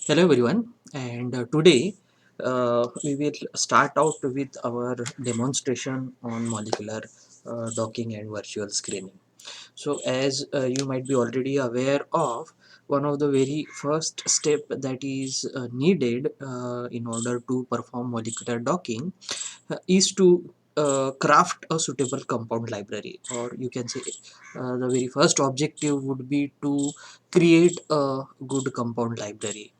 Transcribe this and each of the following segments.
Hello everyone, and today we will start out with our demonstration on molecular docking and virtual screening. So as you might be already aware of, one of the very first step that is needed in order to perform molecular docking is to craft a suitable compound library, or you can say the very first objective would be to create a good compound library.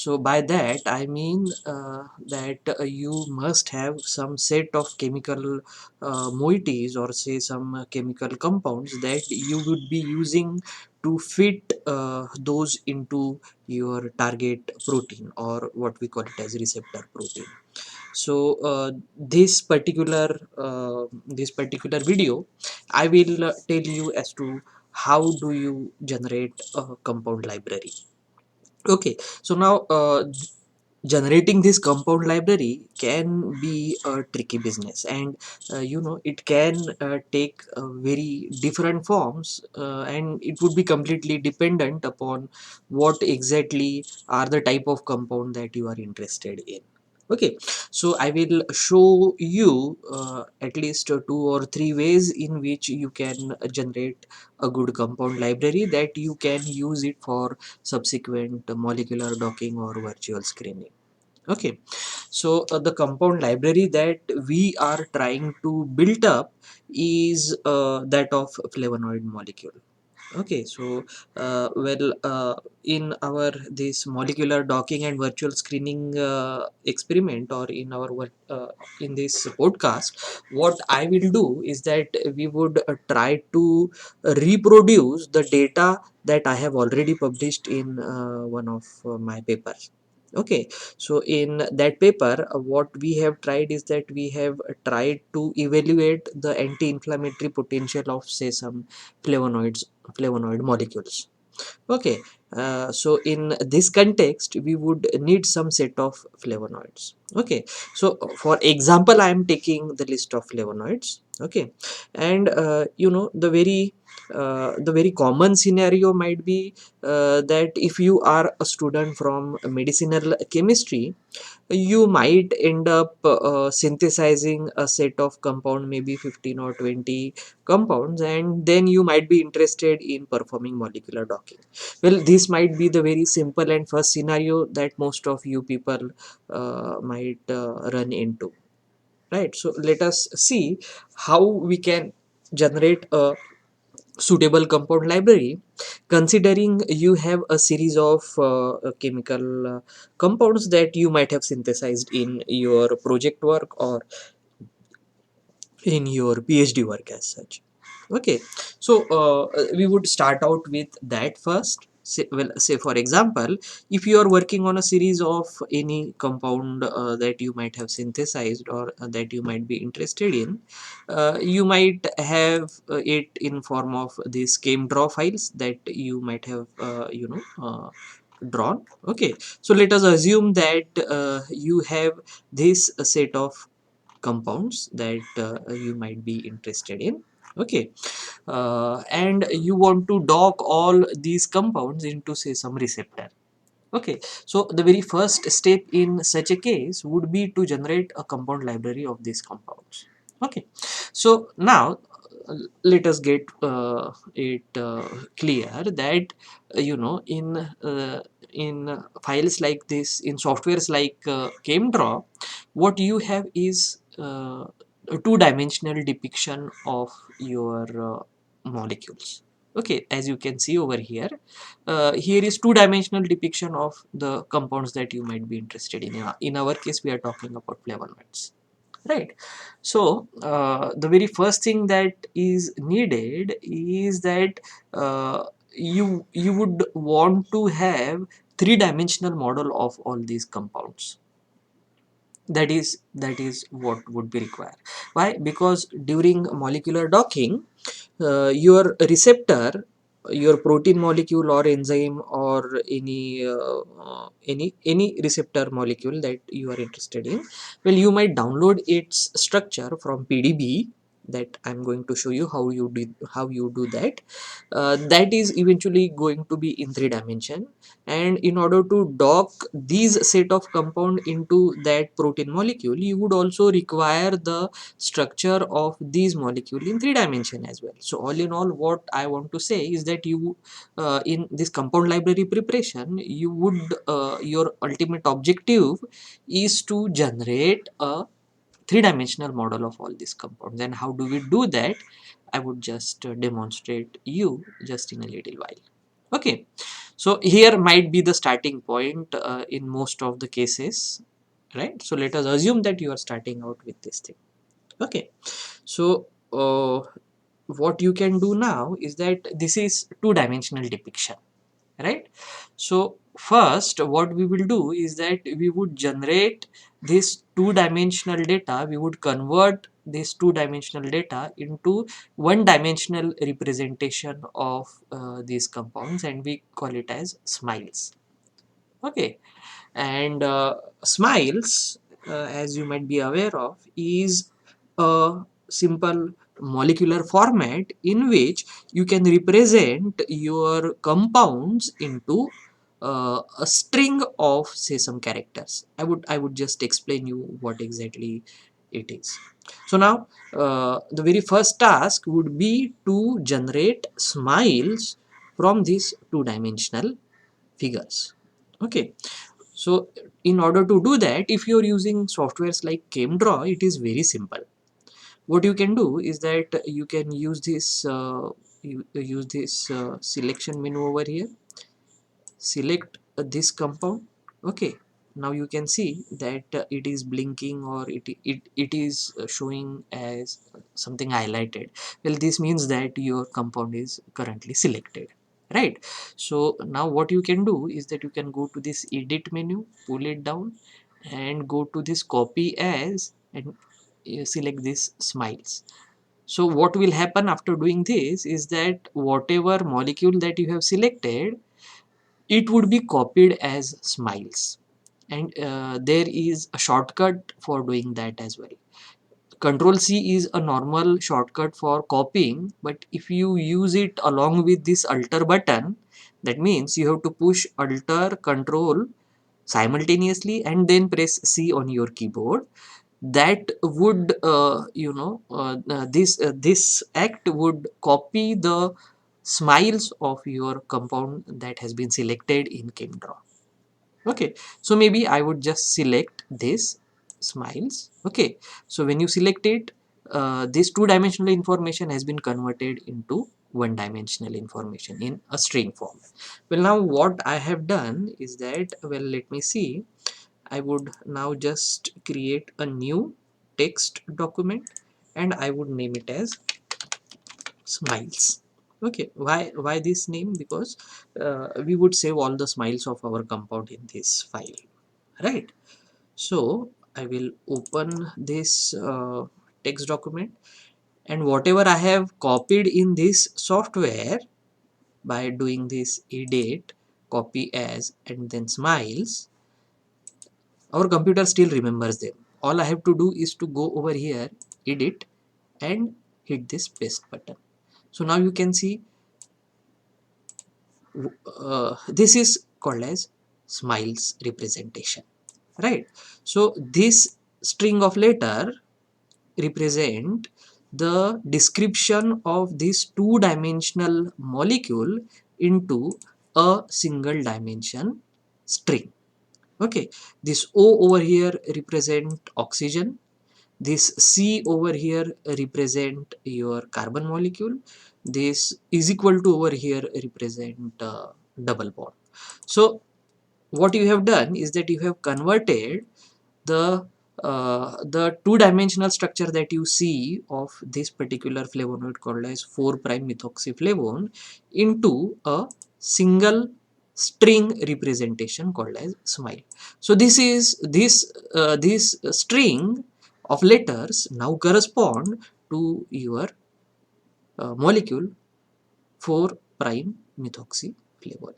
So by that I mean that you must have some set of chemical moieties, or say some chemical compounds that you would be using to fit those into your target protein, or what we call it as receptor protein. So this particular video I will tell you as to how do you generate a compound library. Okay, so now generating this compound library can be a tricky business, and it can take very different forms, and it would be completely dependent upon what exactly are the type of compound that you are interested in. Okay, so I will show you at least two or three ways in which you can generate a good compound library that you can use it for subsequent molecular docking or virtual screening. Okay, so the compound library that we are trying to build up is that of flavonoid molecule. Okay, so in our this molecular docking and virtual screening experiment, or in our in this podcast, what I will do is that we would try to reproduce the data that I have already published in one of my papers. Okay, so in that paper what we have tried is that we have tried to evaluate the anti-inflammatory potential of, say, some flavonoid molecules. Okay, so in this context we would need some set of flavonoids. Okay, so for example I am taking the list of flavonoids. Okay, and the very common scenario might be that if you are a student from medicinal chemistry, you might end up synthesizing a set of compound, maybe 15 or 20 compounds, and then you might be interested in performing molecular docking. Well, this might be the very simple and first scenario that most of you people might run into, right? So let us see how we can generate a suitable compound library, considering you have a series of chemical compounds that you might have synthesized in your project work or in your PhD work as such. Okay, so we would start out with that first. Say for example, if you are working on a series of any compound that you might have synthesized, or that you might be interested in, you might have it in form of these chem draw files that you might have drawn. Okay, so let us assume that you have this set of compounds that you might be interested in. Okay, and you want to dock all these compounds into, say, some receptor. Okay, so the very first step in such a case would be to generate a compound library of these compounds. Okay, so now let us get it clear that in files like this, in softwares like CameDraw, what you have is a two-dimensional depiction of your molecules. Okay, as you can see over here, here is two-dimensional depiction of the compounds that you might be interested in. In our case, we are talking about flavonoids, right? So the very first thing that is needed is that you would want to have three-dimensional model of all these compounds. That is what would be required. Why? Because during molecular docking, your receptor, your protein molecule or enzyme, or any receptor molecule that you are interested in, well, you might download its structure from PDB, that I'm going to show you how you do that. That is eventually going to be in 3 dimension, and in order to dock these set of compound into that protein molecule, you would also require the structure of these molecule in 3 dimension as well. So all in all, what I want to say is that you in this compound library preparation, you would your ultimate objective is to generate a 3 dimensional model of all these compounds. And how do we do that? I would just demonstrate you just in a little while. Okay, so here might be the starting point in most of the cases, right? So let us assume that you are starting out with this thing. Okay, so what you can do now is that this is 2 dimensional depiction, right? So first what we will do is that we would generate this 2 dimensional data, we would convert this 2 dimensional data into 1 dimensional representation of these compounds, and we call it as smiles. Okay, and smiles, as you might be aware of, is a simple molecular format in which you can represent your compounds into a string of, say, some characters. I would just explain you what exactly it is. So now the very first task would be to generate smiles from these 2 dimensional figures. Okay, so in order to do that, if you're using softwares like CameDraw, it is very simple. What you can do is that you can use this selection menu over here, select this compound. Okay, now you can see that it is blinking, or it is showing as something highlighted. Well, this means that your compound is currently selected, right? So now what you can do is that you can go to this edit menu, pull it down, and go to this copy as, and select this smiles. So what will happen after doing this is that whatever molecule that you have selected, it would be copied as smiles, and there is a shortcut for doing that as well. Control C is a normal shortcut for copying, but if you use it along with this alter button, that means you have to push alter control simultaneously and then press C on your keyboard. That would this act would copy the smiles of your compound that has been selected in CameDraw. Okay, so maybe I would just select this smiles. Okay, so when you select it, this 2 dimensional information has been converted into 1 dimensional information in a string form. Well, now what I have done is that, well, let me see, I would now just create a new text document, and I would name it as smiles. Okay, why this name? Because we would save all the smiles of our compound in this file, right? So I will open this text document, and whatever I have copied in this software by doing this edit, copy as, and then smiles, our computer still remembers them. All I have to do is to go over here, edit, and hit this paste button. So now you can see this is called as smiles representation, right? So this string of letter represent the description of this 2 dimensional molecule into a single dimension string. Okay, this O over here represent oxygen, this C over here represent your carbon molecule, this is equal to over here represent double bond. So what you have done is that you have converted the 2 dimensional structure that you see of this particular flavonoid called as 4 prime methoxyflavone into a single string representation called as smile. So this string of letters now correspond to your molecule 4 prime methoxyflavone.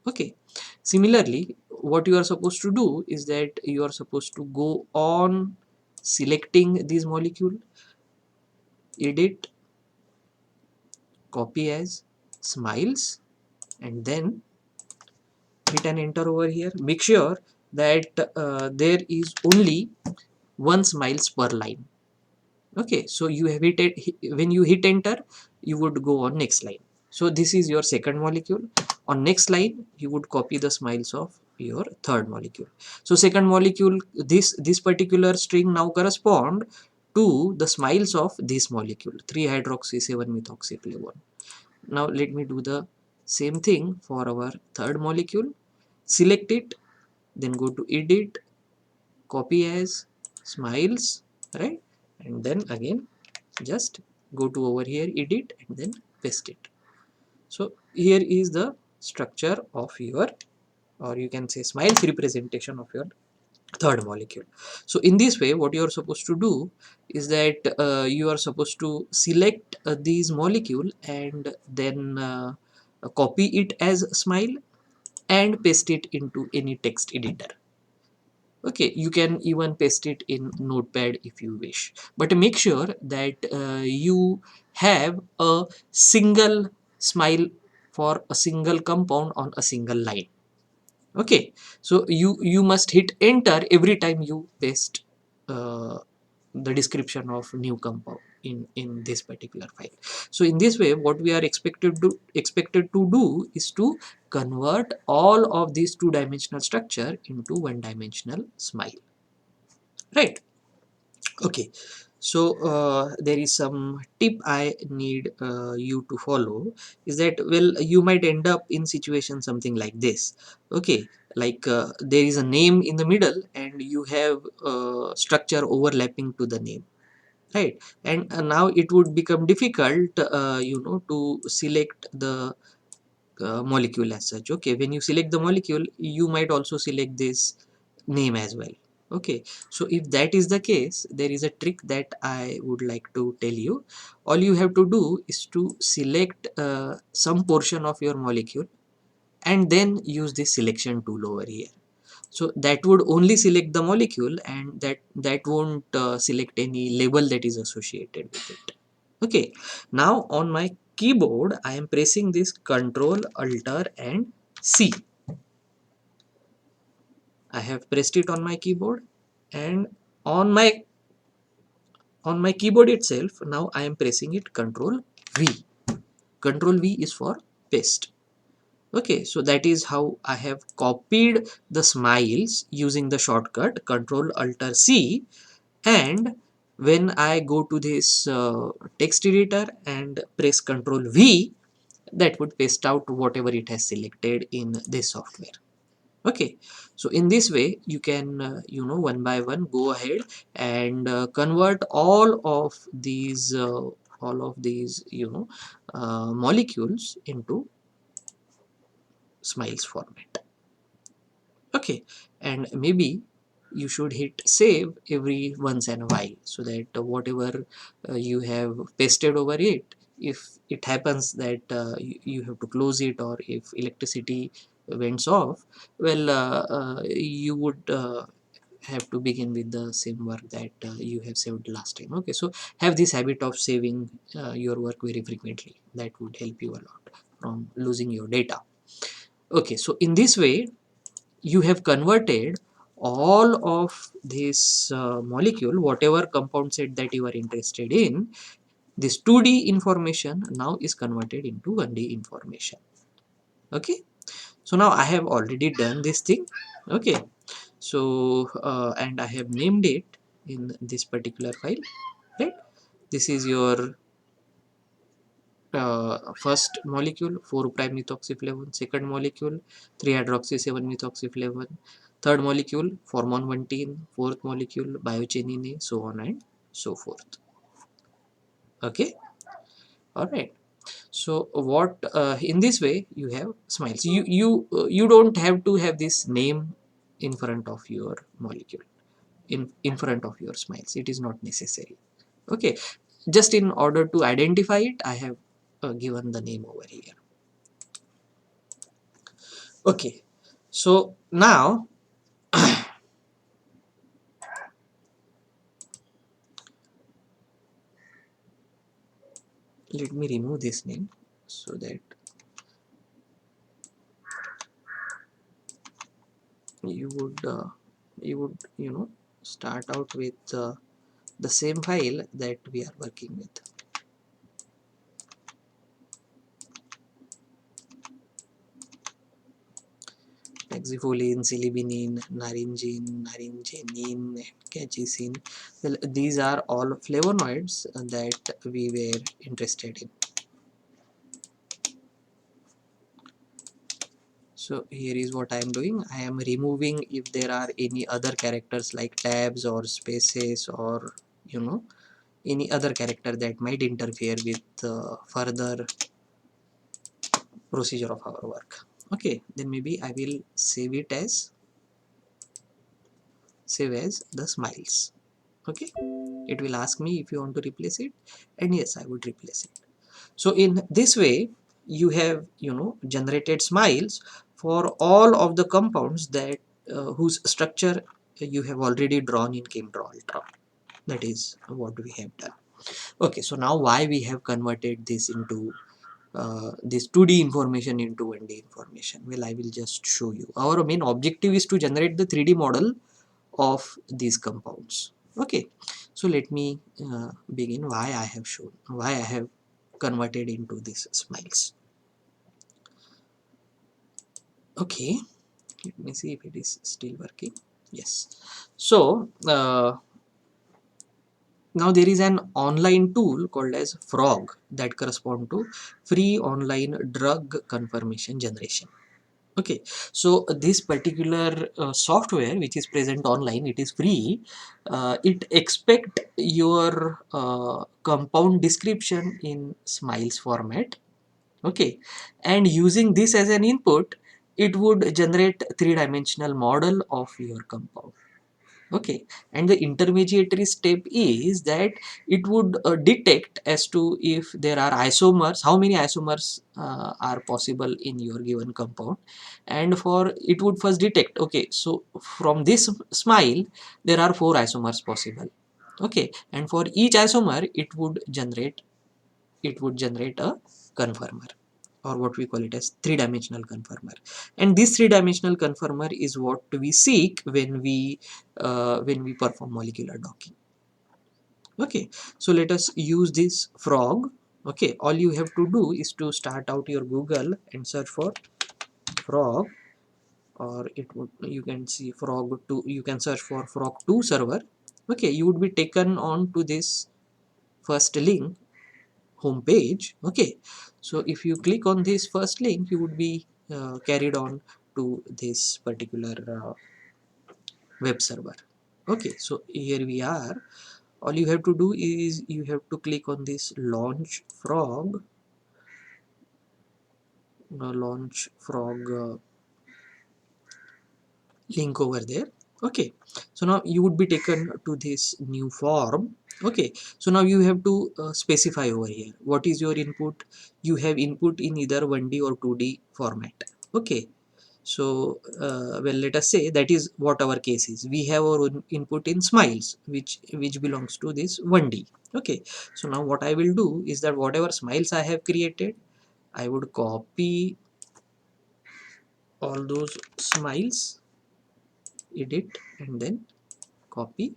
Okay, similarly, what you are supposed to do is that you are supposed to go on selecting this molecule, edit, copy as, smiles, and then hit an enter over here. Make sure that there is only one smiles per line. Okay, so you have when you hit enter, you would go on next line. So this is your second molecule. On next line, you would copy the smiles of your third molecule. So second molecule, this particular string now correspond to the smiles of this molecule, 3 hydroxy 7 methoxyflavone. Now let me do the same thing for our third molecule. Select it, then go to edit, copy as, smiles, right? And then again just go to over here, edit, and then paste it. So here is the structure of your, or you can say smiles representation of your third molecule. So in this way, what you are supposed to do is that you are supposed to select these molecule and then copy it as smile and paste it into any text editor. Okay, you can even paste it in notepad if you wish, but make sure that you have a single smile for a single compound on a single line. Okay, so you must hit enter every time you paste uh, the description of new compound in this particular file. So in this way, what we are expected to do is to convert all of these two-dimensional structure into one-dimensional smile, right? Okay, so there is some tip I need you to follow, is that, well, you might end up in situation something like this. Okay, like there is a name in the middle and you have structure overlapping to the name, right? And now it would become difficult to select the molecule as such. Okay, when you select the molecule, you might also select this name as well. Okay, so if that is the case, there is a trick that I would like to tell you. All you have to do is to select some portion of your molecule and then use this selection tool over here. So that would only select the molecule, and that won't select any label that is associated with it. Okay, now on my keyboard I am pressing this Control Alt and C. I have pressed it on my keyboard, and on my keyboard itself now I am pressing it Control V. Control V is for paste. Okay, so that is how I have copied the smiles using the shortcut Control Alt C. And when I go to this text editor and press Control V, that would paste out whatever it has selected in this software. Okay, so in this way you can one by one go ahead and convert all of these molecules into smiles format. Okay, and maybe you should hit save every once in a while, so that whatever you have pasted over it, if it happens that you have to close it, or if electricity went off, well, you would have to begin with the same work that you have saved last time. Okay, so have this habit of saving your work very frequently. That would help you a lot from losing your data. Okay, so in this way you have converted all of this molecule, whatever compound set that you are interested in, this 2D information now is converted into 1D information. Okay, so now I have already done this thing. Okay, so and I have named it in this particular file, right? This is your first molecule 4 prime methoxyflavone, second molecule 3 hydroxy 7 methoxyflavone, third molecule formon 1-tene, fourth molecule biochain, so on and so forth. Okay, all right. So what in this way you have smiles. You don't have to have this name in front of your molecule, in front of your smiles. It is not necessary. Okay, just in order to identify it, I have given the name over here. Okay, so now let me remove this name so that you would start out with the same file that we are working with. Hexafolene, silibinin, naringenin, and catechin. Well, these are all flavonoids that we were interested in. So here is what I am doing. I am removing if there are any other characters like tabs or spaces or any other character that might interfere with further procedure of our work. Okay, then maybe I will save as the smiles. Okay, it will ask me if you want to replace it, and yes, I would replace it. So in this way you have generated smiles for all of the compounds that whose structure you have already drawn in ChemDraw Ultra. That is what we have done. Okay, so now why we have converted this into this 2D information into 1D information? Well, I will just show you. Our main objective is to generate the 3D model of these compounds. Okay, so let me begin why I have converted into these smiles. Okay, let me see if it is still working. Yes. So now there is an online tool called as Frog that correspond to free online drug confirmation generation. Okay, so this particular software which is present online, it is free. It expect your compound description in smiles format. Okay, and using this as an input, it would generate three-dimensional model of your compound. Okay, and the intermediary step is that it would detect as to if there are isomers, how many isomers are possible in your given compound, and for it would first detect, okay, so from this smile there are 4 isomers possible. Okay, and for each isomer it would generate a conformer, or what we call it as three-dimensional conformer. And this three-dimensional conformer is what we seek when we perform molecular docking. Okay, so let us use this Frog. Okay, all you have to do is to start out your Google and search for Frog, or you can see Frog 2, you can search for Frog 2 server. Okay, you would be taken on to this first link home page. Okay, so if you click on this first link, you would be carried on to this particular web server. Okay, so here we are. All you have to do is you have to click on this launch frog link over there. Okay, so now you would be taken to this new form. Okay, so now you have to specify over here what is your input. You have input in either 1D or 2D format. Okay, so well, let us say that is what our case is. We have our own input in smiles, which belongs to this 1D. Okay, so now what I will do is that whatever smiles I have created, I would copy all those smiles, edit, and then copy.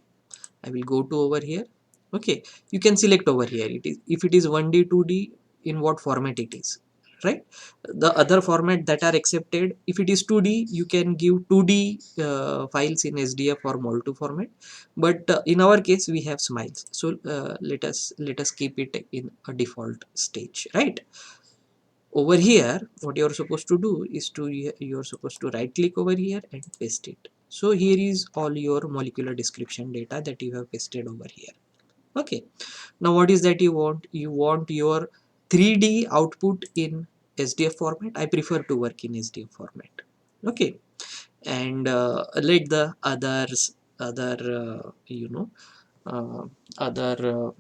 I will go to over here. Okay, you can select over here, it is if it is 1D 2D, in what format it is, right? The other format that are accepted, if it is 2D, you can give 2D files in SDF or mol2 format, but in our case we have smiles, so let us keep it in a default stage, right? Over here what you're supposed to do is you're supposed to right click over here and paste it. So here is all your molecular description data that you have pasted over here. Okay, now what is that you want your 3D output in SDF format. I prefer to work in SDF format. Okay, and let the other uh, other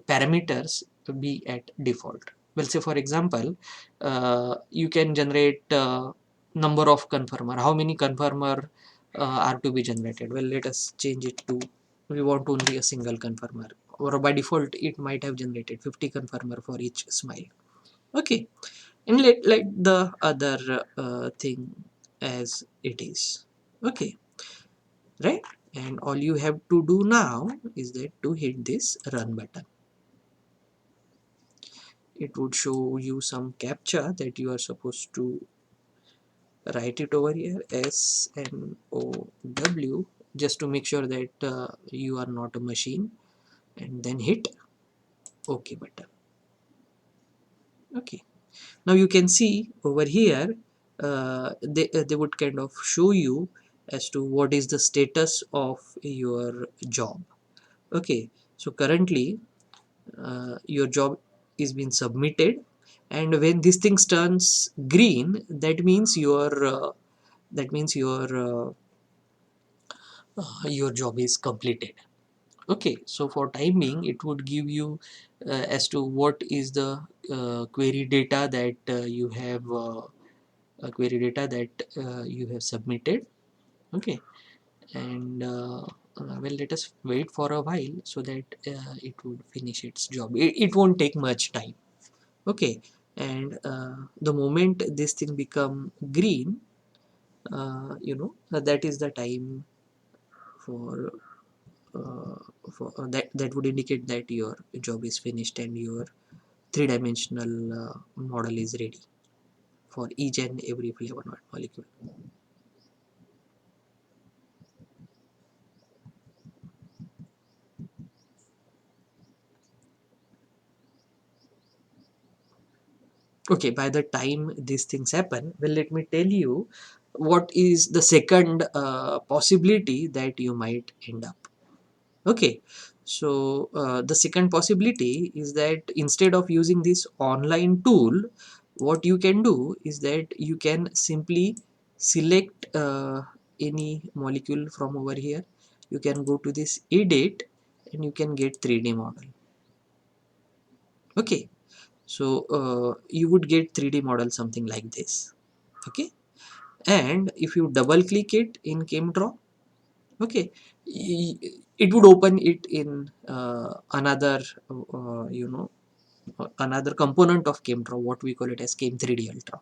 parameters to be at default. Well, say for example, you can generate number of conformer. How many conformer are to be generated? Well, let us change it to, we want only a single conformer. or by default it might have generated 50 conformer for each smile. Okay, and let the other thing as it is. Okay, right, and all you have to do now is that to hit this run button. It would show you some captcha that you are supposed to write it over here, SNOW, just to make sure that you are not a machine, and then hit OK button. Okay, now you can see over here they would kind of show you as to what is the status of your job. Okay, so currently your job is being submitted, and when this thing turns green, that means your job is completed. Okay, so for time being it would give you as to what is the query data that you have submitted. Okay, and well, let us wait for a while so that it would finish its job. It won't take much time. Okay, and the moment this thing become green, that is the time for that would indicate that your job is finished and your three-dimensional model is ready for each and every flavonoid molecule. Okay, by the time these things happen, well, let me tell you what is the second possibility that you might end up. Okay, so the second possibility is that instead of using this online tool, what you can do is that you can simply select any molecule from over here. You can go to this edit and you can get 3D model. Okay, so you would get 3D model something like this. Okay, and if you double click it in ChemDraw, okay, it would open it in another another component of ChemDraw, what we call it as Chem 3D Ultra.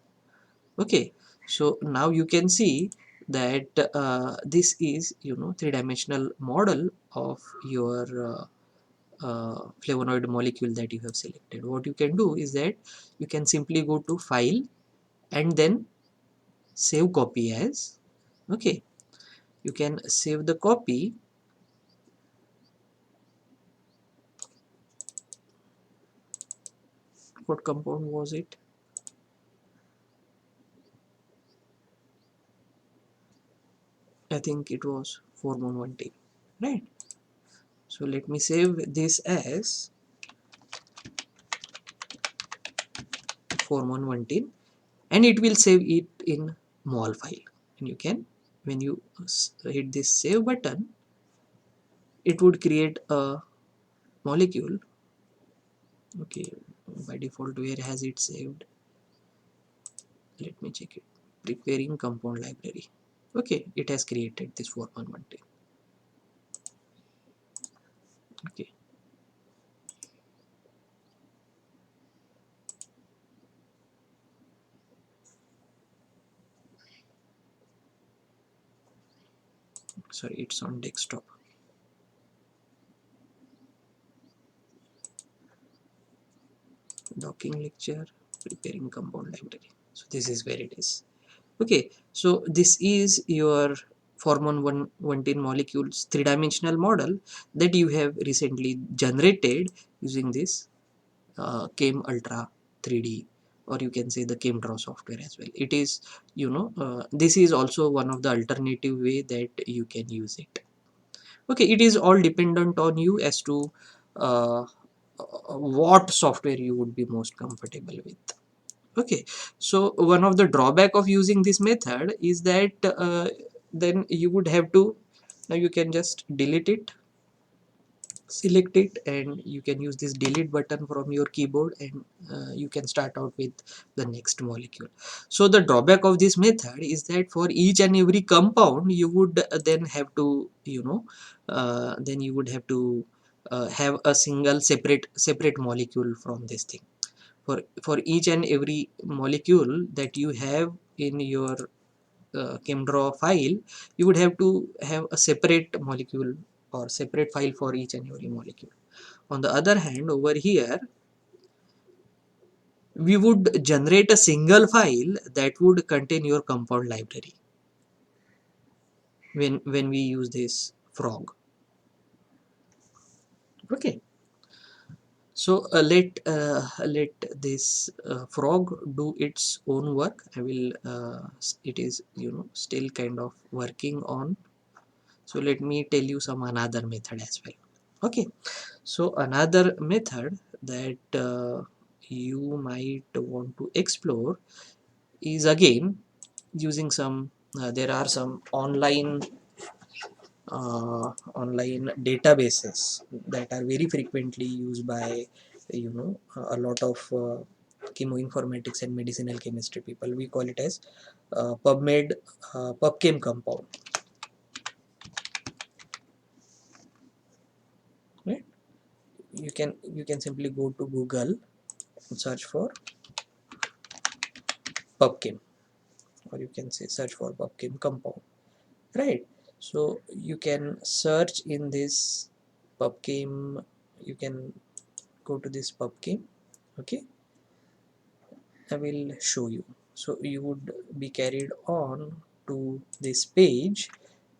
Okay, so now you can see that this is three-dimensional model of your flavonoid molecule that you have selected. What you can do is that you can simply go to file and then save copy as. Okay, you can save the copy. What compound was it? I think it was hormone 1T, right? So let me save this as hormone 1T, and it will save it in mol file. And you can, when you hit this save button, it would create a molecule. Okay, by default, where has it saved? Let me check it. Preparing compound library. Okay, it has created this hormone 1T. Okay, sorry, it's on desktop. Docking lecture, preparing compound library. So this is where it is. Okay, so this is your hormone 110 molecules three-dimensional model that you have recently generated using this Chem Ultra 3D, or you can say the ChemDraw software as well. It is, this is also one of the alternative way that you can use it. Okay, it is all dependent on you as to uh, what software you would be most comfortable with. Okay, so one of the drawback of using this method is that then you would have to, now you can just delete it, select it, and you can use this delete button from your keyboard, and you can start out with the next molecule. So the drawback of this method is that for each and every compound you would then have to have a single separate molecule from this thing. For each and every molecule that you have in your ChemDraw file, you would have to have a separate molecule or separate file for each and every molecule. On the other hand, over here we would generate a single file that would contain your compound library when we use this frog. Okay, so let this frog do its own work. I will it is still kind of working on. So let me tell you some another method as well. Okay, so another method that you might want to explore is again using some there are some online databases that are very frequently used by a lot of chemoinformatics and medicinal chemistry people. We call it as PubMed PubChem compound, right? You can simply go to Google and search for PubChem, or you can say search for PubChem compound, right? So you can search in this PubChem, you can go to this PubChem. Okay, I will show you. So you would be carried on to this page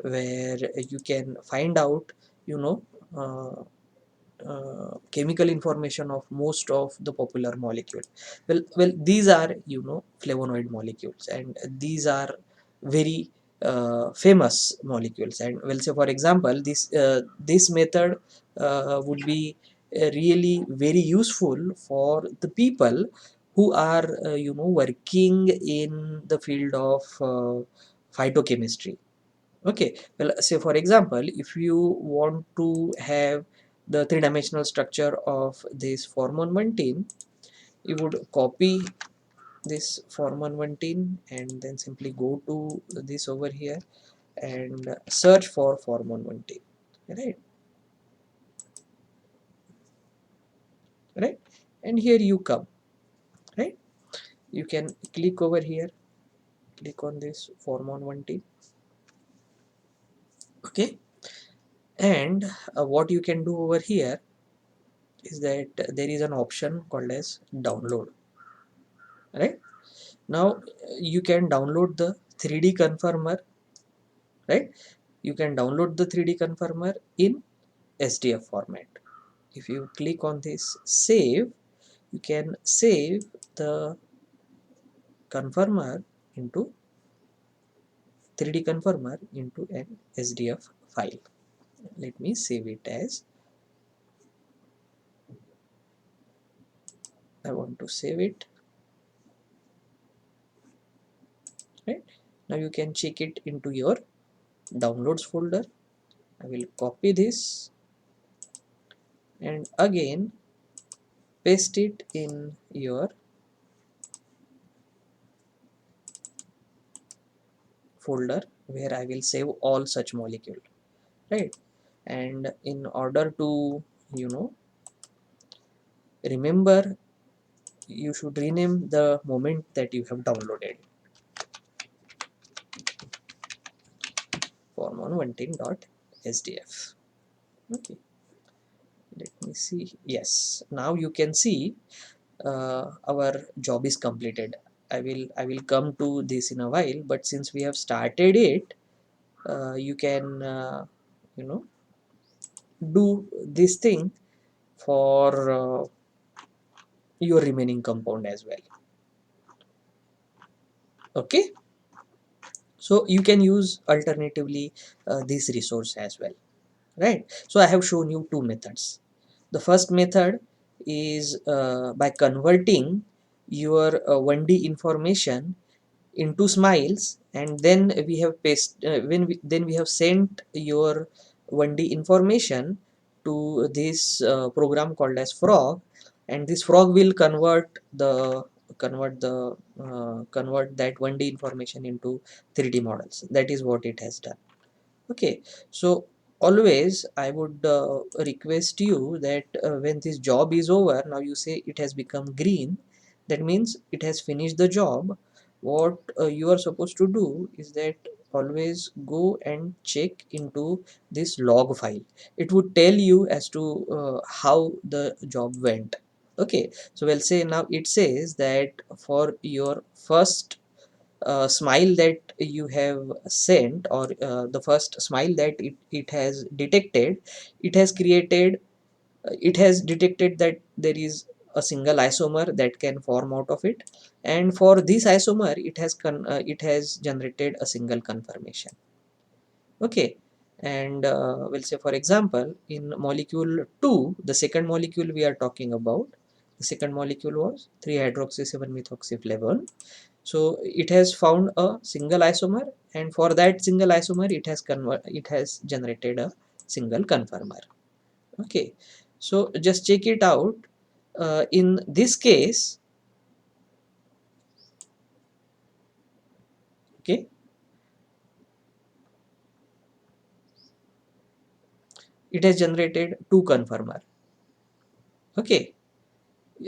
where you can find out you know uh, chemical information of most of the popular molecules. Well, these are flavonoid molecules, and these are very famous molecules. And well, say for example, this method would be really very useful for the people who are working in the field of phytochemistry. Okay, well, say for example, if you want to have the three-dimensional structure of this formon-1-tene, you would copy this formon-1-tene and then simply go to this over here and search for formon-1-tene, right? Right, and here you come, right? You can click over here, click on this formon-1-tene. Okay, and what you can do over here is that there is an option called as download, right? Now you can download the 3D conformer, right? You can download the 3D conformer in Sdf format. If you click on this save, you can save the conformer into 3D conformer into an Sdf file. Let me save it as, I want to save it, right? Now you can check it into your downloads folder. I will copy this and again paste it in your folder where I will save all such molecule, right? And in order to you know remember, you should rename the moment that you have downloaded formon110.sdf. Okay, let me see. Yes, now you can see our job is completed. I will come to this in a while, but since we have started it, you can you know do this thing for your remaining compound as well. Okay, so you can use alternatively this resource as well, right? So I have shown you two methods. The first method is by converting your 1D information into smiles, and then we have then we have sent your 1D information to this program called as frog, and this frog will convert that 1D information into 3D models. That is what it has done. Okay, so always I would request you that when this job is over, now you say it has become green, that means it has finished the job. What you are supposed to do is that always go and check into this log file. It would tell you as to how the job went. Okay, so we'll say now it says that for your first smile that you have sent, or the first smile that it has detected, it has created it has detected that there is a single isomer that can form out of it, and for this isomer it has generated a single conformation. Okay, and we'll say for example in molecule 2, the second molecule we are talking about, the second molecule was 3 hydroxy 7 methoxyflavone. So it has found a single isomer, and for that single isomer it has generated a single conformer. Okay, so just check it out. In this case, okay, it has generated two conformer. Okay,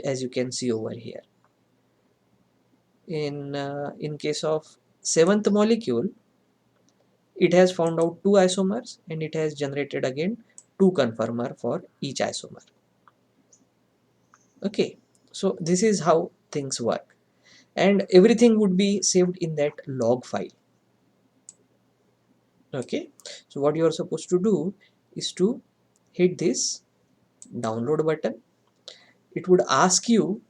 as you can see over here. In case of seventh molecule, it has found out two isomers and it has generated again two conformer for each isomer. Okay, so this is how things work, and everything would be saved in that log file. Okay, so what you are supposed to do is to hit this download button. It would ask you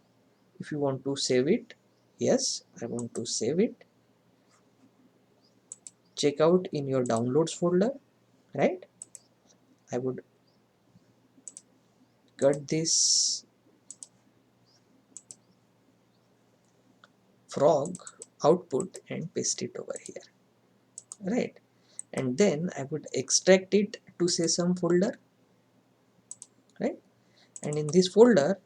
if you want to save it. Yes, I want to save it. Check out in your downloads folder, right? I would cut this frog output and paste it over here, right? And then I would extract it to say some folder, right? And in this folder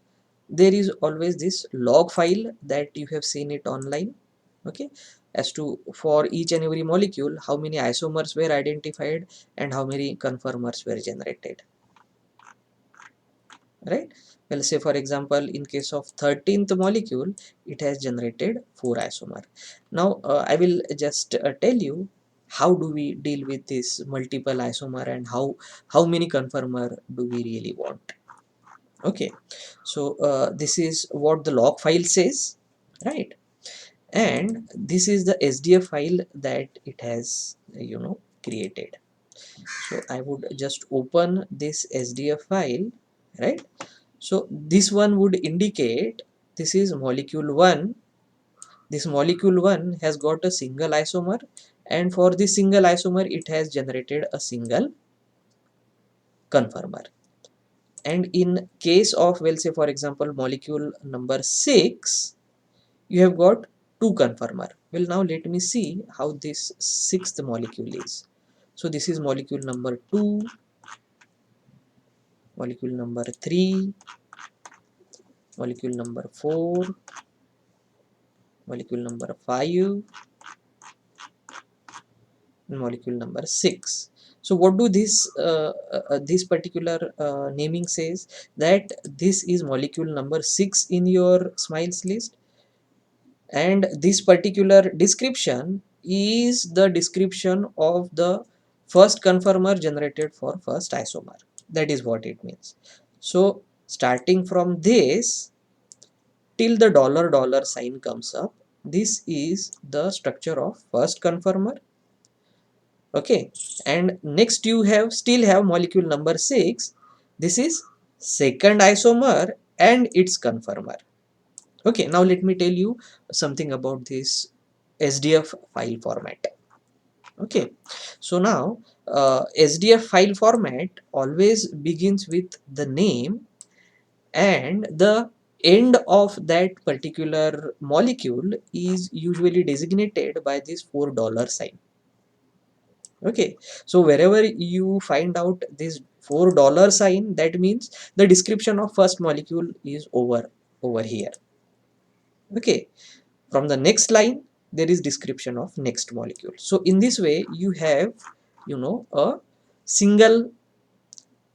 there is always this log file that you have seen it online. Okay, as to for each and every molecule how many isomers were identified and how many conformers were generated, right? Well, say for example in case of 13th molecule it has generated 4 isomer. Now I will just tell you how do we deal with this multiple isomer and how many conformer do we really want. Okay, so this is what the log file says, right? And this is the sdf file that it has created. So I would just open this sdf file, right? So this one would indicate this is molecule 1. This molecule 1 has got a single isomer, and for this single isomer it has generated a single conformer. And in case of, we'll say for example molecule number 6, you have got two conformer. Well, now let me see how this sixth molecule is. So this is molecule number 2, molecule number 3, molecule number 4, molecule number 5, and molecule number 6. So what do this particular naming says, that this is molecule number 6 in your smiles list, and this particular description is the description of the first conformer generated for first isomer. That is what it means. So starting from this till the dollar sign comes up, this is the structure of first conformer. Okay, and next you still have molecule number 6. This is second isomer and its conformer. Okay, now let me tell you something about this SDF file format. Okay, so now SDF file format always begins with the name and the end of that particular molecule is usually designated by this $4 sign. Okay, so wherever you find out this $4 sign, that means the description of first molecule is over here. Okay, from the next line there is description of next molecule. So in this way you have a single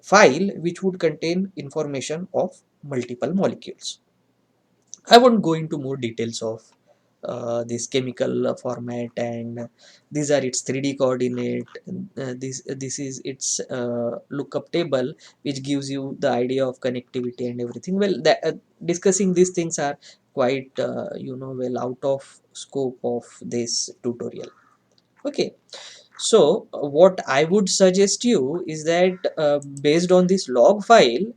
file which would contain information of multiple molecules. I won't go into more details of this chemical format, and these are its 3D coordinate. This is its lookup table, which gives you the idea of connectivity and everything. Well, discussing these things are quite well out of scope of this tutorial. Okay, so what I would suggest you is that based on this log file,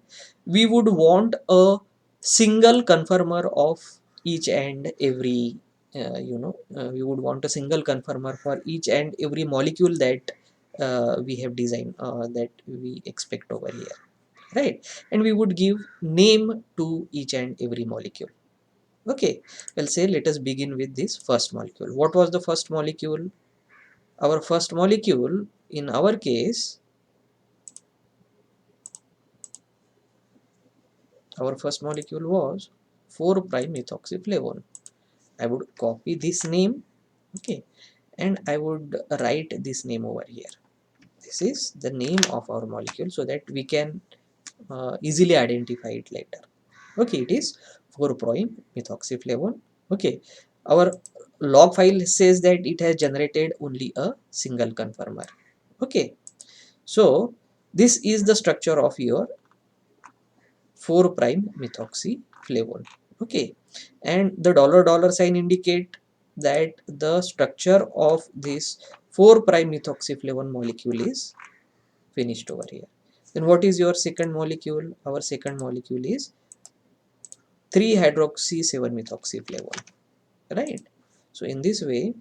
we would want a single conformer of each and every we would want a single conformer for each and every molecule that we have designed, that we expect over here, right? And we would give name to each and every molecule. Okay, well, say let us begin with this first molecule. What was the first molecule? Our first molecule in our case, our first molecule was 4 prime methoxyflavone. I would copy this name, okay, and I would write this name over here. This is the name of our molecule so that we can easily identify it later. Okay, it is 4 prime methoxyflavone. Okay, our log file says that it has generated only a single conformer. Okay, so this is the structure of your 4 prime methoxyflavone. Okay, and the dollar sign indicate that the structure of this 4 prime methoxyflavone molecule is finished over here. Then what is your second molecule? Our second molecule is 3 hydroxy 7 methoxyflavone, right? So in this way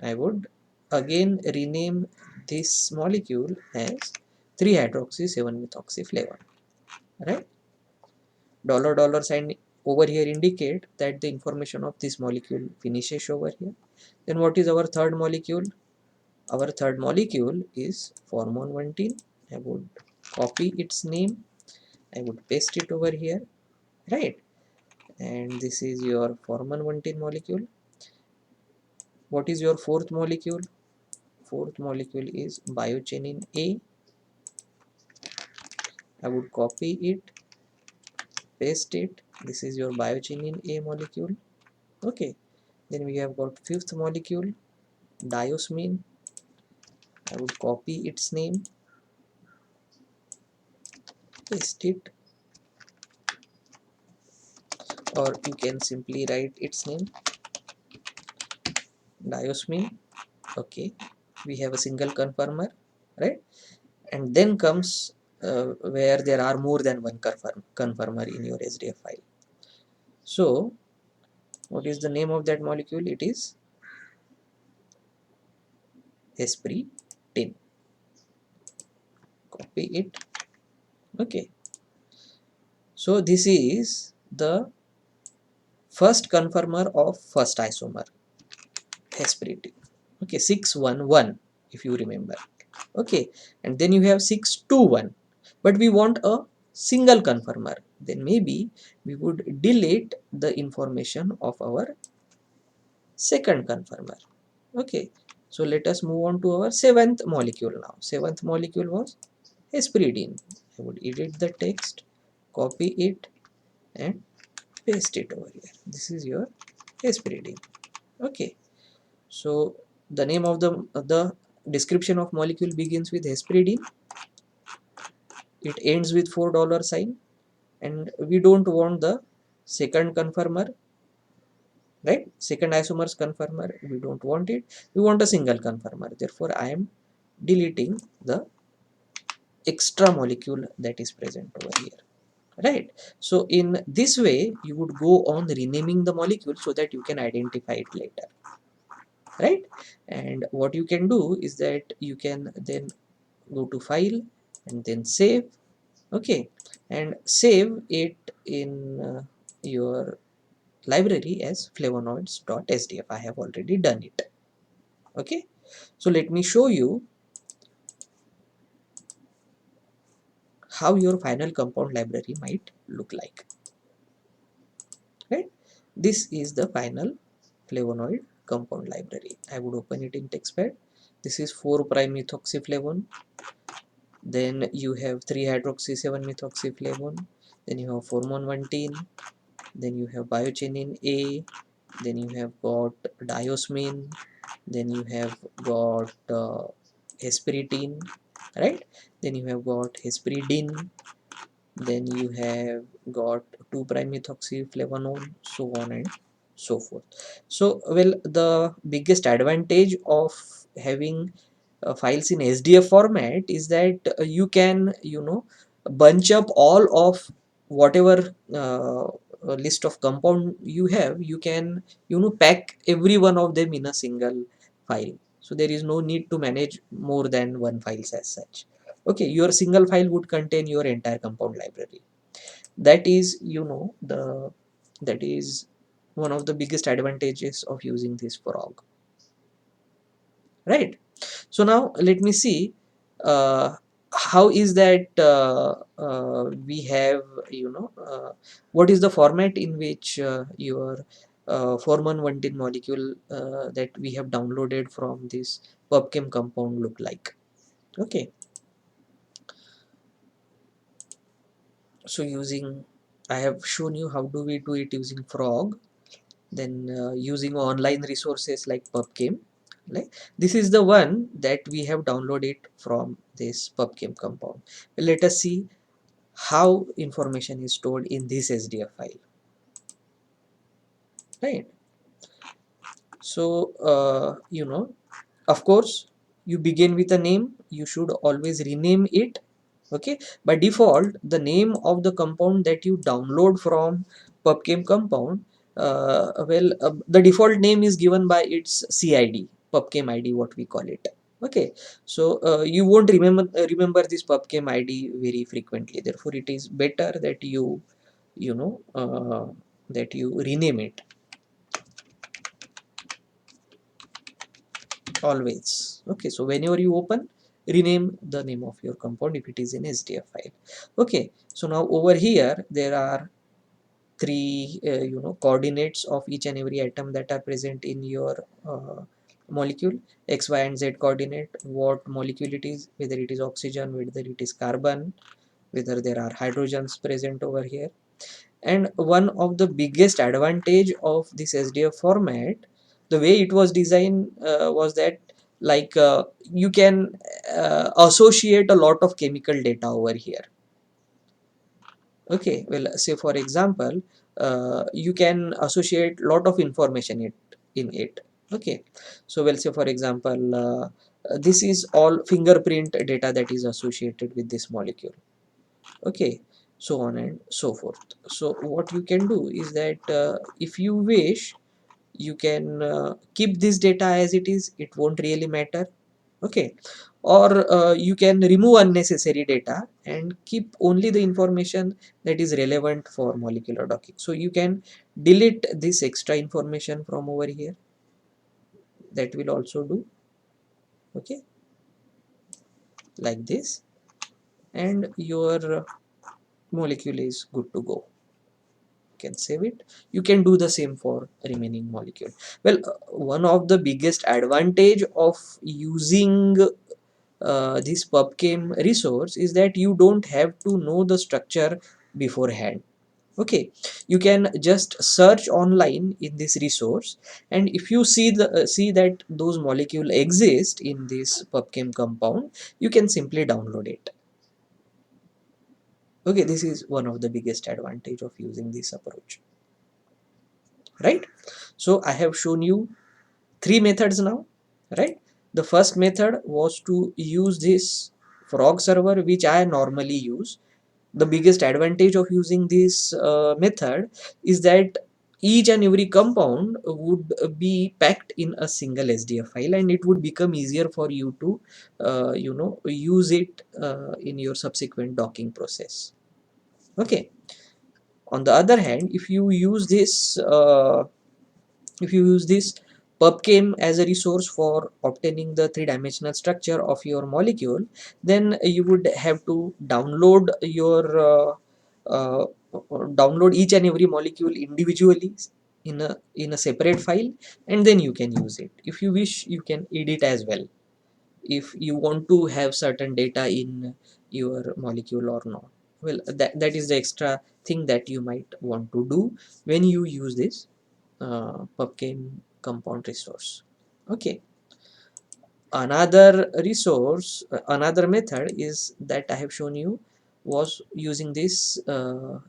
I would again rename this molecule as 3 hydroxy 7 methoxyflavone, right? Dollar sign over here indicate that the information of this molecule finishes over here. Then what is our third molecule? Our third molecule is formone 1. I would copy its name, I would paste it over here, right? And this is your formone 1 molecule. What is your fourth molecule? Fourth molecule is biochenin A. I would copy it, paste it. This is your biochenin A molecule. Okay, then we have got fifth molecule, diosmine. I would copy its name, paste it, or you can simply write its name, diosmine. Okay, we have a single conformer, right? And then comes where there are more than one conformer in your Sdf file. So what is the name of that molecule? It is Esprit-tin. Copy it. Okay, so this is the first conformer of first isomer, Esprit-tin. Okay, 611 if you remember. Okay, and then you have 621, but we want a single conformer. Then maybe we would delete the information of our second conformer. Okay, so let us move on to our seventh molecule now. Seventh molecule was Esprit-tin. I would edit the text, copy it, and paste it over here. This is your Esprit-tin. Okay, so the name of the description of molecule begins with Esprit-tin. It ends with $4 sign, and we don't want the second conformer, right? Second isomers conformer, we don't want it. We want a single conformer. Therefore I am deleting the extra molecule that is present over here, right? So in this way you would go on renaming the molecule so that you can identify it later, right? And what you can do is that you can then go to file and then save. Okay, and save it in your library as flavonoids.sdf. I have already done it. Okay, so let me show you how your final compound library might look like, right? This is the final flavonoid compound library. I would open it in textpad. This is 4 prime methoxyflavone. then you have 3-hydroxy 7-methoxyflavone, then you have formone 1-tene, then you have biochenin A, then you have got diosmin, then you have got hesperidine, right? Then you have got hesperidine, then you have got 2'-methoxyflavonone, so on and so forth. So well, the biggest advantage of having files in SDF format is that you can, bunch up all of whatever list of compound you have. You can, pack every one of them in a single file, so there is no need to manage more than one files as such. Okay, your single file would contain your entire compound library. That is, that is one of the biggest advantages of using this frog, right? So now let me see uh, how is that we have, what is the format in which your formon 1-tin molecule that we have downloaded from this pubchem compound look like. Okay, so I have shown you how do we do it using frog, then using online resources like pubchem. Like, this is the one that we have downloaded from this pubchem compound. Let us see how information is stored in this SDF file, right? So of course, you begin with a name, you should always rename it. Okay, by default the name of the compound that you download from pubchem compound, the default name is given by its CID, pubchem ID, what we call it. Okay, so you won't remember this pubchem ID very frequently, therefore it is better that you know that you rename it always. Okay, so whenever you open, rename the name of your compound if it is in SDF file. Okay, so now over here there are three coordinates of each and every atom that are present in your molecule: x, y and z coordinate, what molecule it is, whether it is oxygen, whether it is carbon, whether there are hydrogens present over here. And one of the biggest advantage of this SDF format, the way it was designed, was that, like, you can associate a lot of chemical data over here. Okay, well, say for example, you can associate lot of information in it. Okay, so well, say for example, this is all fingerprint data that is associated with this molecule. Okay, so on and so forth. So what you can do is that, if you wish, you can keep this data as it is, it won't really matter. Okay, or you can remove unnecessary data and keep only the information that is relevant for molecular docking. So you can delete this extra information from over here, that will also do. Okay, like this, and your molecule is good to go. Can save it. You can do the same for remaining molecule. Well, one of the biggest advantage of using this pubchem resource is that you don't have to know the structure beforehand. Okay, you can just search online in this resource, and if you see that those molecule exist in this pubchem compound, you can simply download it. Okay, this is one of the biggest advantage of using this approach, right? So I have shown you three methods now, right? The first method was to use this frog server, which I normally use. The biggest advantage of using this method is that each and every compound would be packed in a single SDF file, and it would become easier for you to use it in your subsequent docking process. Okay, on the other hand, if you use this pubchem as a resource for obtaining the three-dimensional structure of your molecule, then you would have to uh, download each and every molecule individually in a separate file, and then you can use it. If you wish, you can edit as well. if you want to have certain data in your molecule or not. Well, that is the extra thing that you might want to do when you use this pubchem compound resource. Okay, another resource, another method is that I have shown you was using this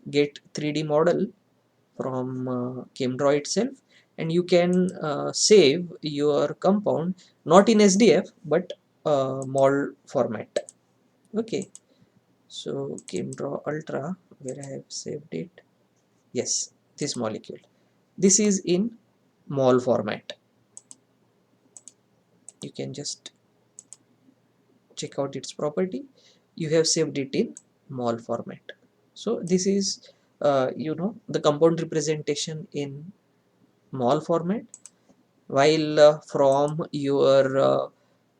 get 3D model from ChemDraw itself, and you can save your compound not in SDF but mol format. Okay, so ChemDraw Ultra, where I have saved it, yes, this molecule, this is in mol format. You can just check out its property. You have saved it in mol format. So this is the compound representation in mol format, while from your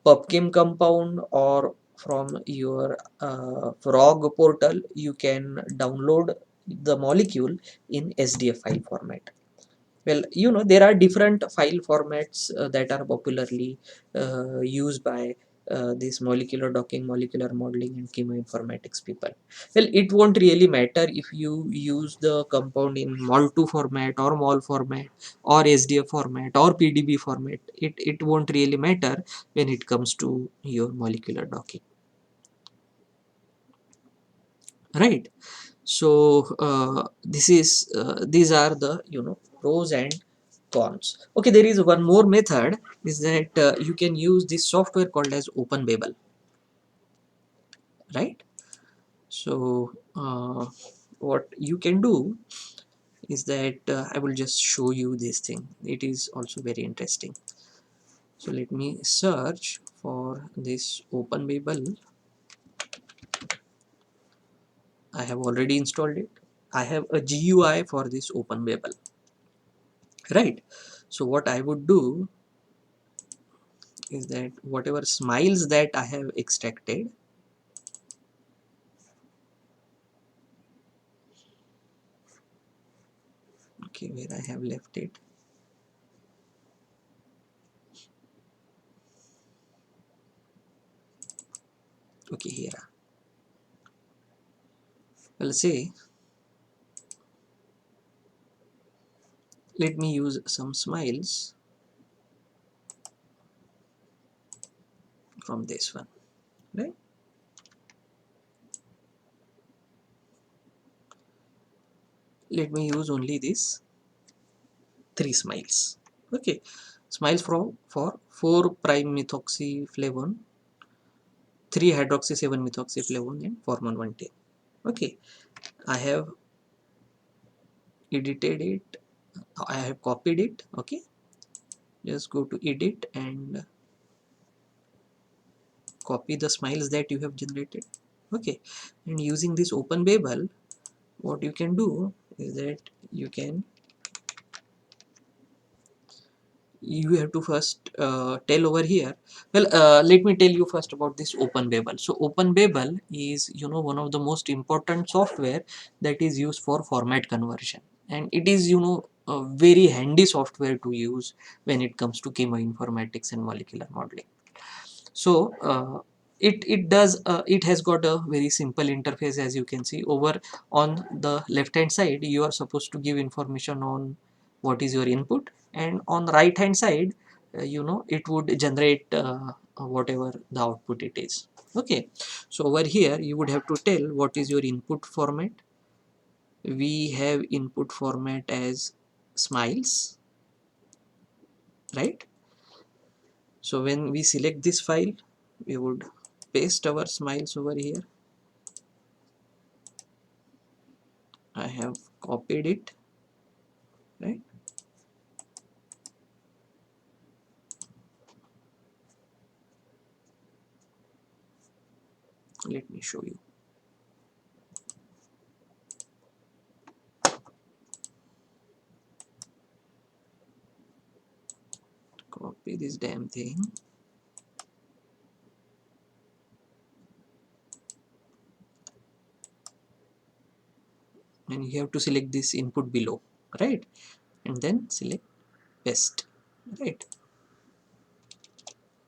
pubchem compound or from your frog portal you can download the molecule in SDF file format. Well, there are different file formats that are popularly used by this molecular docking, molecular modeling and chemoinformatics people. Well, it won't really matter if you use the compound in mol2 format or mol format or SDF format or PDB format. It won't really matter when it comes to your molecular docking, right? So these are the pros and cons. Okay, there is one more method, is that you can use this software called as OpenBabel, right? So what you can do is that I will just show you this thing. It is also very interesting. So let me search for this OpenBabel. I have already installed it. I have a GUI for this OpenBabel, right? So what I would do is that whatever smiles that I have extracted, okay, where I have left it, okay, here, well, say let me use some smiles from this one, right? Let me use only these 3 smiles. Okay, smiles from for 4 prime methoxyflavone, 3 hydroxy 7 methoxyflavone and formol 110. Okay, I have edited it, I have copied it. Okay, just go to edit and copy the smiles that you have generated. Okay, and using this OpenBabel, what you can do is that you have to first tell over here. Well, let me tell you first about this OpenBabel. So OpenBabel is one of the most important software that is used for format conversion, and it is a very handy software to use when it comes to chemoinformatics and molecular modeling. So it has got a very simple interface. As you can see over on the left hand side, you are supposed to give information on what is your input, and on the right hand side it would generate whatever the output it is. Okay, so over here you would have to tell what is your input format. We have input format as smiles, right? So when we select this file, we would paste our smiles over here. I have copied it, right? Let me show you. Copy this damn thing. And you have to select this input below, right? And then select paste, right?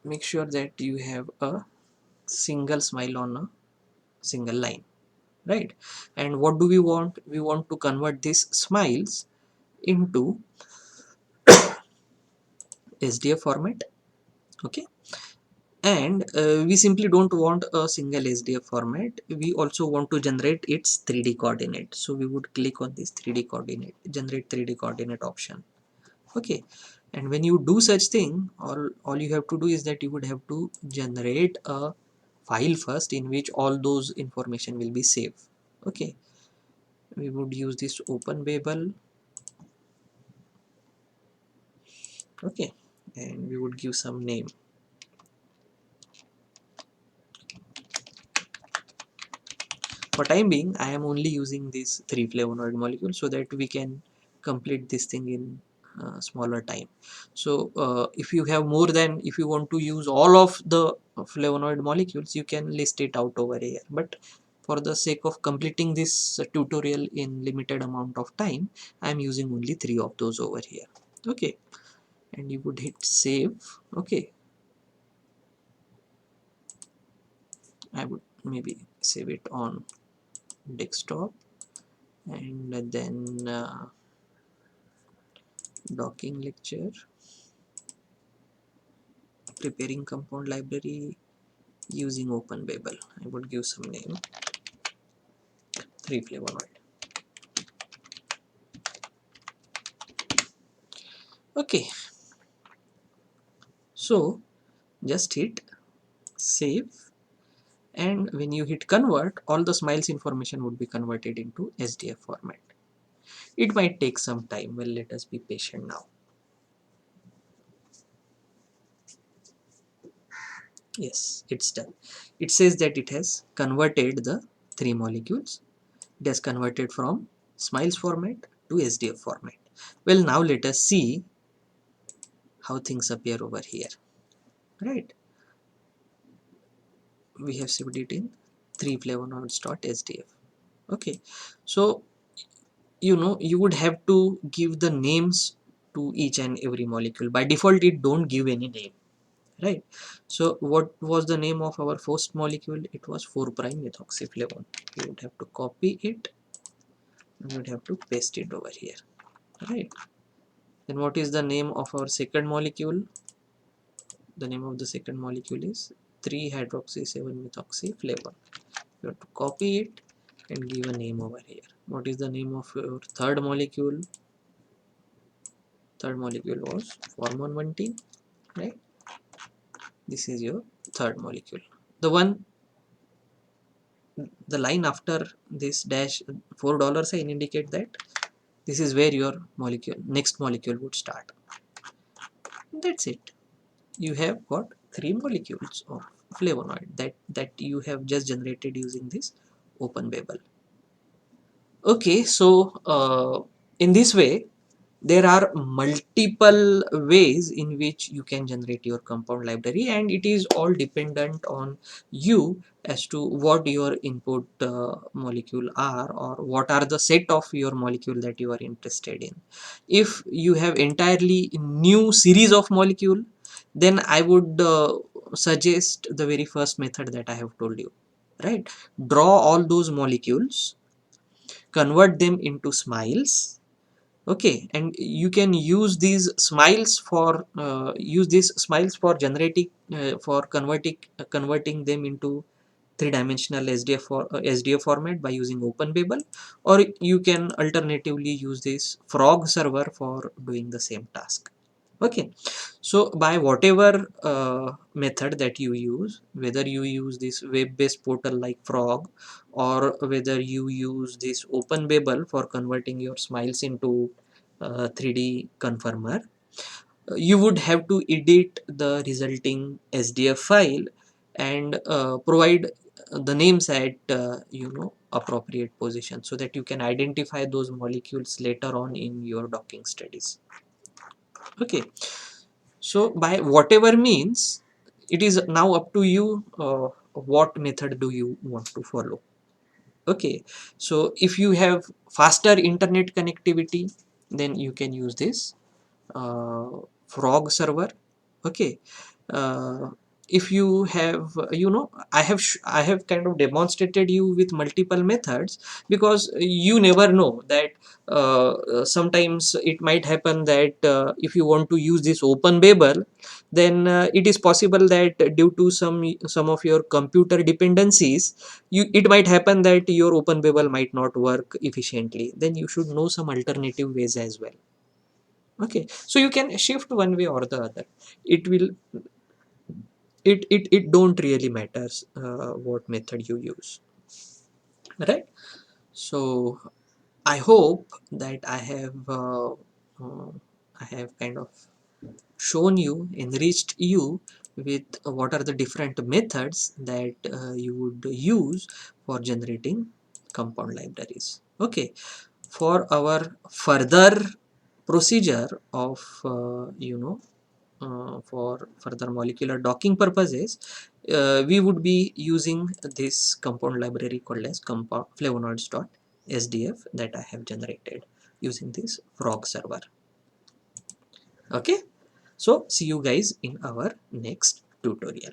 make sure that you have a single smile on a single line, right? And what do we want? We want to convert these smiles into SDF format. Okay, and we simply don't want a single SDF format, we also want to generate its 3D coordinate. So we would click on this 3D coordinate, generate 3D coordinate option. Okay, and when you do such thing, all you have to do is that you would have to generate a file first in which all those information will be saved. Okay, we would use this open babel. Okay, and we would give some name. For time being, I am only using these 3 flavonoid molecules so that we can complete this thing in smaller time. So if you have more than, if you want to use all of the flavonoid molecules, you can list it out over here. But for the sake of completing this tutorial in limited amount of time, I am using only 3 of those over here. Okay, and you would hit save. Okay, I would maybe save it on desktop, and then docking lecture, preparing compound library using open babel. I would give some name, 3 flavonoid. Okay, so just hit save, and when you hit convert, all the smiles information would be converted into SDF format. It might take some time. Well, let us be patient now. Yes, it's done. It says that it has converted the 3 molecules. It has converted from smiles format to SDF format. Well, now let us see how things appear over here, right? We have saved it in 3 flavonoids.sdf. Okay, so you would have to give the names to each and every molecule. By default, it don't give any name, right? So what was the name of our first molecule? It was 4 prime methoxyflavone. You would have to copy it and you would have to paste it over here, right? Then what is the name of our second molecule? The name of the second molecule is 3 hydroxy 7 methoxyflavone. You have to copy it and give a name over here. What is the name of your third molecule? Third molecule was hormone 1T, right? This is your third molecule. The one, the line after this dash $4 sign indicate that this is where your molecule, next molecule would start. That's it. You have got 3 molecules of flavonoid that you have just generated using this open babel. Okay, so in this way, there are multiple ways in which you can generate your compound library, and it is all dependent on you as to what your input molecule are, or what are the set of your molecule that you are interested in. If you have entirely new series of molecule, then I would suggest the very first method that I have told you, right? Draw all those molecules, convert them into smiles. Okay, and you can use these smiles for generating for converting them into three-dimensional SDF format by using open babel, or you can alternatively use this frog server for doing the same task. Okay, so by whatever method that you use, whether you use this web-based portal like frog, or whether you use this open babel for converting your smiles into 3D conformer, you would have to edit the resulting SDF file and provide the names at appropriate position, so that you can identify those molecules later on in your docking studies. Okay, so by whatever means, it is now up to you what method do you want to follow. Okay, so if you have faster internet connectivity, then you can use this frog server. Okay, uh, if you have I have kind of demonstrated you with multiple methods, because you never know that sometimes it might happen that if you want to use this open babel, then it is possible that due to some of your computer dependencies, it might happen that your open babel might not work efficiently. Then you should know some alternative ways as well. Okay, so you can shift one way or the other. It will it don't really matters what method you use, right? So I hope that uh, I have kind of shown you, enriched you with what are the different methods that you would use for generating compound libraries. Okay, for our further procedure of for further molecular docking purposes, we would be using this compound library called as compound flavonoids.sdf that I have generated using this frog server. Okay, so see you guys in our next tutorial.